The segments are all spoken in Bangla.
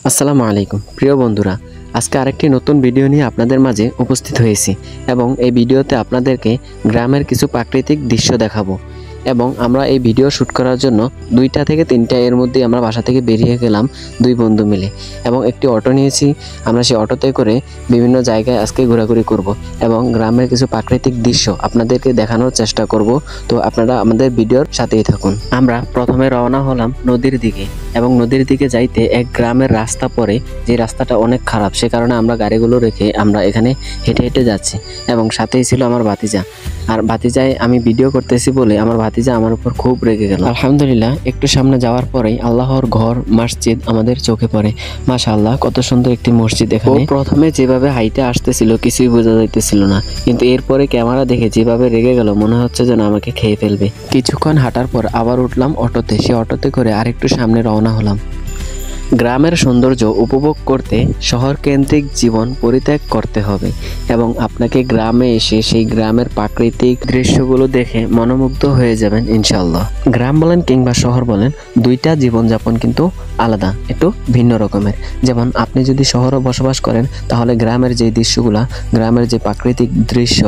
আসসালামু আলাইকুম প্রিয় বন্ধুরা, আজকে আরেকটি নতুন ভিডিও নিয়ে আপনাদের মাঝে উপস্থিত হয়েছি এবং এই ভিডিওতে আপনাদেরকে গ্রামের কিছু প্রাকৃতিক দৃশ্য দেখাবো। এবং আমরা এই ভিডিও শ্যুট করার জন্য 2টা থেকে 3টা এর মধ্যে আমরা বাসা থেকে বেরিয়ে গেলাম 2 বন্ধু মিলে এবং একটি অটো নিয়েছি। আমরা সেই অটোতে করে বিভিন্ন জায়গায় আজকে ঘোরাঘুরি করব এবং গ্রামের কিছু প্রাকৃতিক দৃশ্য আপনাদেরকে দেখানোর চেষ্টা করব। তো আপনারা আমাদের ভিডিওর সাথেই থাকুন। আমরা প্রথমে রওনা হলাম নদীর দিকে এবং নদীর দিকে যাইতে এক গ্রামের রাস্তা পড়ে, যে রাস্তাটা অনেক খারাপ, সে কারণে আমরা গাড়িগুলো রেখে আমরা এখানে হেঁটে হেঁটে যাচ্ছি এবং সাথেই ছিল আমার ভাতিজা। আর ভাতিজায় আমি ভিডিও করতেছি বলে আমার ভাতিজা আমার উপর খুব রেগে গেল। আলহামদুলিল্লাহ, একটু সামনে যাওয়ার পরেই আল্লাহর ঘর মসজিদ আমাদের চোখে পড়ে। মাশাআল্লাহ, কত সুন্দর একটি মসজিদ। এখানে প্রথমে যেভাবে হাইটে আসতেছিল কিছুই বোঝা যাইতেছিল না, কিন্তু এরপরে ক্যামেরা দেখে যেভাবে রেগে গেল মনে হচ্ছে যেন আমাকে খেয়ে ফেলবে। কিছুক্ষণ হাঁটার পর আবার উঠলাম অটোতে, সে অটোতে করে আরেকটু সামনে রওনা হলাম। গ্রামের সৌন্দর্য উপভোগ করতে শহর কেন্দ্রিক জীবন পরিত্যাগ করতে হবে এবং আপনাকে গ্রামে এসে সেই গ্রামের প্রাকৃতিক দৃশ্যগুলো দেখে মনোমুগ্ধ হয়ে যাবেন ইনশাআল্লাহ। গ্রাম বলেন কিংবা শহর বলেন, দুইটা জীবনযাপন কিন্তু আলাদা, একটু ভিন্ন রকমের। যেমন আপনি যদি শহরে বসবাস করেন তাহলে গ্রামের যেই দৃশ্যগুলা, গ্রামের যে প্রাকৃতিক দৃশ্য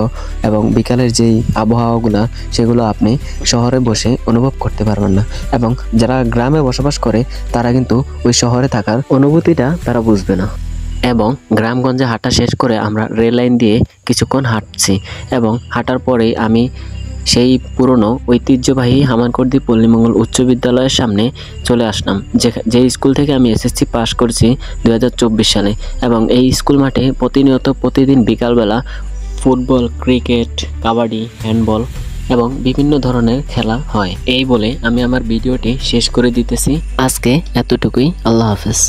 এবং বিকালের যেই আবহাওয়াগুলা, সেগুলো আপনি শহরে বসে অনুভব করতে পারবেন না। এবং যারা গ্রামে বসবাস করে তারা কিন্তু ওই শহরে থাকার অনুভূতিটা তারা বুঝবে না। এবং গ্রামগঞ্জে হাঁটা শেষ করে আমরা রেল লাইন দিয়ে কিছুক্ষণ হাঁটছি এবং হাঁটার পরেই আমি সেই পুরনো ঐতিহ্যবাহী হামানকর্দি পল্লীমঙ্গল উচ্চ বিদ্যালয়ের সামনে চলে আসলাম, যে স্কুল থেকে আমি এসএসসি পাস করছি 2024 সালে। এবং এই স্কুল মাঠে প্রতিদিন বিকালবেলা ফুটবল, ক্রিকেট, কাবাডি, হ্যান্ডবল এবং বিভিন্ন ধরনের খেলা হয়। এই বলে আমি আমার ভিডিওটি শেষ করে দিতেছি। আজকে এতটুকুই। আল্লাহ হাফেজ।